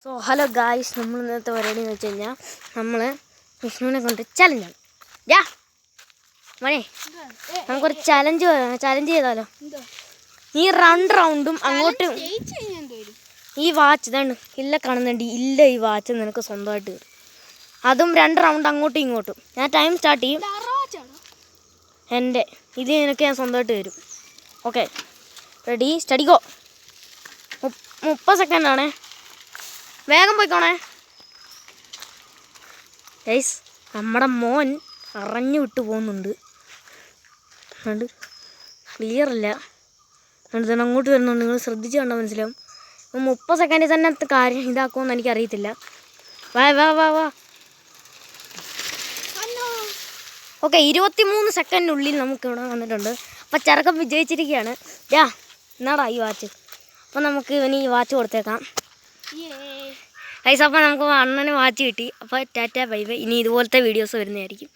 So hello guys, നമ്മൾ ഇന്നത്തെ പരിപാടി എന്ന് വെച്ച് കഴിഞ്ഞാൽ നമ്മൾ വിഷ്ണുവിനെ കൊണ്ട് ചലഞ്ചാണ്. യാ മണേ, നമുക്കൊരു ചലഞ്ച് ചെയ്താലോ? ഈ റൗണ്ടും അങ്ങോട്ടും ഈ വാച്ച് ഇതാണ് ഇല്ല കാണുന്നുണ്ട്. ഇല്ല, ഈ വാച്ച് നിനക്ക് സ്വന്തമായിട്ട് വരും. അതും 2 റൗണ്ട് അങ്ങോട്ടും ഇങ്ങോട്ടും. ഞാൻ ടൈം സ്റ്റാർട്ട് ചെയ്യും. എൻ്റെ ഇത് നിനക്ക് ഞാൻ സ്വന്തമായിട്ട് വരും. Okay, ready, സ്റ്റഡിക്കോ. 30 സെക്കൻഡാണേ, വേഗം പോയിക്കോണേ ഗൈസ്. നമ്മുടെ മോൻ അറിഞ്ഞു വിട്ടു പോകുന്നുണ്ട്. അതുകൊണ്ട് ക്ലിയർ അല്ല. അതുകൊണ്ട് തന്നെ അങ്ങോട്ട് വരുന്നുണ്ട്. നിങ്ങൾ ശ്രദ്ധിച്ച് കണ്ടാൽ മനസ്സിലാവും. 30 സെക്കൻഡിൽ തന്നെ കാര്യം ഇതാക്കുമെന്ന് എനിക്കറിയത്തില്ല. വാ വാ വാ വാ ഓക്കെ, 23 സെക്കൻഡിനുള്ളിൽ നമുക്കിവിടെ വന്നിട്ടുണ്ട്. അപ്പോൾ ചെറുക്കം വിജയിച്ചിരിക്കുകയാണ്. യാ എന്നാടാ ഈ വാച്ച്. അപ്പോൾ നമുക്ക് ഇവന് ഈ വാച്ച് കൊടുത്തേക്കാം ഗൈസ്. അപ്പോൾ നമുക്ക് അണ്ണന് വാച്ച് കിട്ടി. അപ്പോൾ ടാറ്റ ബൈ ബൈ. ഇനി ഇതുപോലത്തെ വീഡിയോസ് വരുന്നതായിരിക്കും.